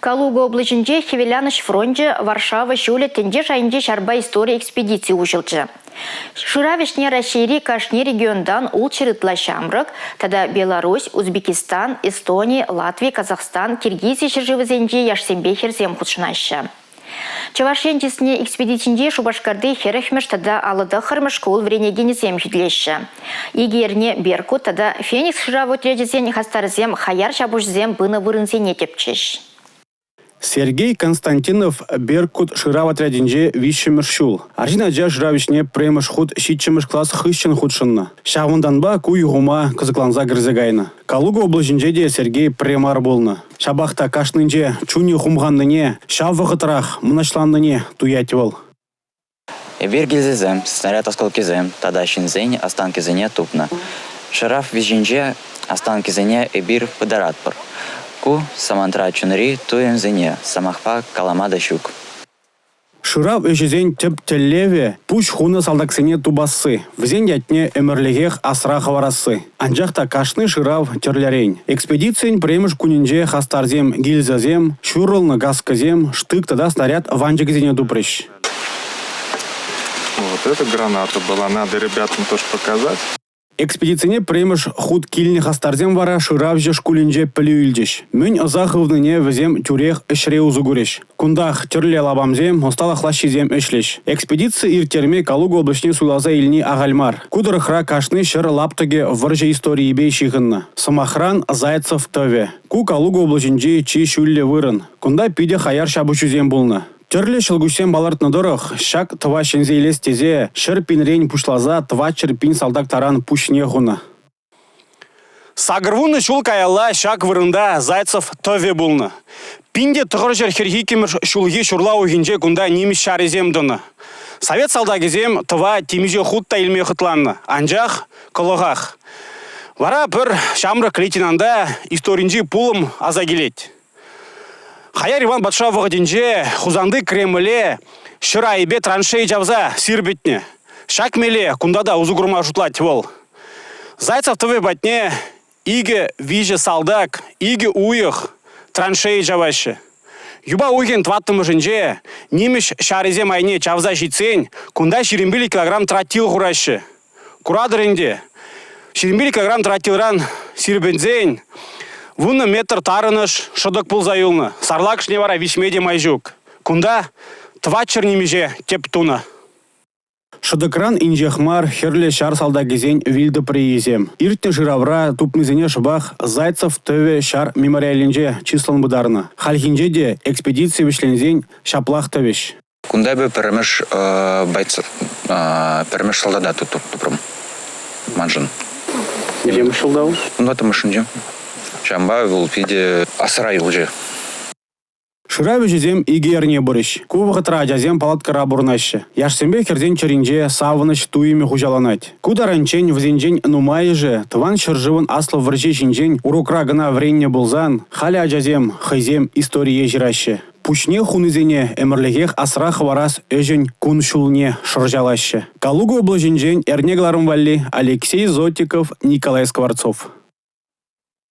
Калуга облачынче Хевеляныш фронте Варшава шуле тенде шайынде шарба история экспедиции ушылчы. Шыравишне России кашни региондан ул чырытла шамрык, тада Беларусь, Узбекистан, Эстония, Латвия, Казахстан, Киргизия шыржывызенде яшсембе херзем худшынаща. Чавашентисне экспедициінде Шубашкарды херехмеш тада алыда хырмыш кол вренегенезем хюдлеші. Егерне Беркут тада Феникс шыравы тредезен хастарзем хаяр шабушзем бына вырынзене тепчеш. Сергей Константинов Беркут шырав отрядинже вишшемеш шул. Аржинаджа шыравишне премеш худ щитчемеш класс хыщен худшынна. Шавынданба куй гума кызыкланза грызыгайна. Калуга облачынже де Сергей премар болны. Шабахта кашнынже чуни хумганныне, шав вахытрах мынашланныне туятивал. Бергельзезем, снаряд осколкизем, тада шинзень останкизене тупна. Шырав визжинже останкизене эбир подаратпыр. Ку самантра чунри туем зене, самахпа каламада щук. Шырав эшезен теп теллеве, пуш хуны салдаксене тубасы, взен ятне эмерлегех асрах варасы. Анжахта кашны шырав терлярень. Экспедициян премеш кунинже хастарзем гильзазем, шурылны газказем, штык тада снаряд ванжагзене дупрыщ. Вот эта граната была, надо ребятам тоже показать. Экспедицияне премеш худ кильне хастарзем вара шырав же шкулинже пілюйлдеш. Мөн озахывныне візем тюрех эшре узугуреш. Кундах терле лабамзем, осталах лащизем эшлеш. Экспедиция иртерме Калуга облачне суйлаза илни агальмар. Кудырыхра кашны шыр лаптыге вырже истории бейшихынна. Самохран Зайцев төве. Ку Калуга облачынже чи шүлле вырын. Кунда пиде хаяр шабучузем булны. Терле шылгусем балартны дырых, шак тва шензе елес тезе, шыр пинрень пушлаза, тва чырпин салдак таран пушне хуна. Сагырвуны шул каяла шак вырында Зайцев төве булны. Пинде тұғыр жер херхикемір шулги шурла угинже кунда неміс шарезем дыны. Совет салдагезем тва тимиже хутта илме хытланны, анжақ кылығақ. Вара бір шамрық лейтенанда историнжи пулым аза келет. Хаяр Иван Батша вағадинже хузанды Кремле шырайбе траншей жавза сирбетне. Шакмеле кундада узугурма жутлать вол. Зайцев тывы батне иге виже салдак, иге уйых траншей жавашы. Юба уйген тваттымы жынже немеш шарезе майне чавза житсен кунда 20 килограмм тротил хурашы. Курадырынде 20 килограмм тротилран сирбензен вуны метр тарыныш шыдық пул зайылны. Сарлак шневара вишмеде майжук. Кунда тва чернемеже теп туна. Шыдыкран инжехмар херле шар салдагезен вилді приезем. Иртне жыравра тупмезене шыбах Зайцев төве шар мемориалинже числан бударны. Хальхинже де экспедиция вишлензен шаплах төвеш. Кунда бы перемеш бойца, перемеш солдата тупрым. Манжын. Где мы шылдау? Кунда ты машинже? Шамба вулпиде асра илже. Шыравы жезем игерне бұрыш. Кувығытра жазем палаткара бұрнашы. Яшсембе керден черинже савыныш туйме хужаланать. Кударанчен взенжен нумайыжы, тыван шыржывын аслы вырже шинжен урокра гына вренне булзан, халя жазем, хайзем историе жирашы. Пучне хунызене эмірлігех асрах варас өжін кун шулне шыржалашы. Калуга облачынжен эрнегларым валли Алексей Зотиков, Николай Скворцов.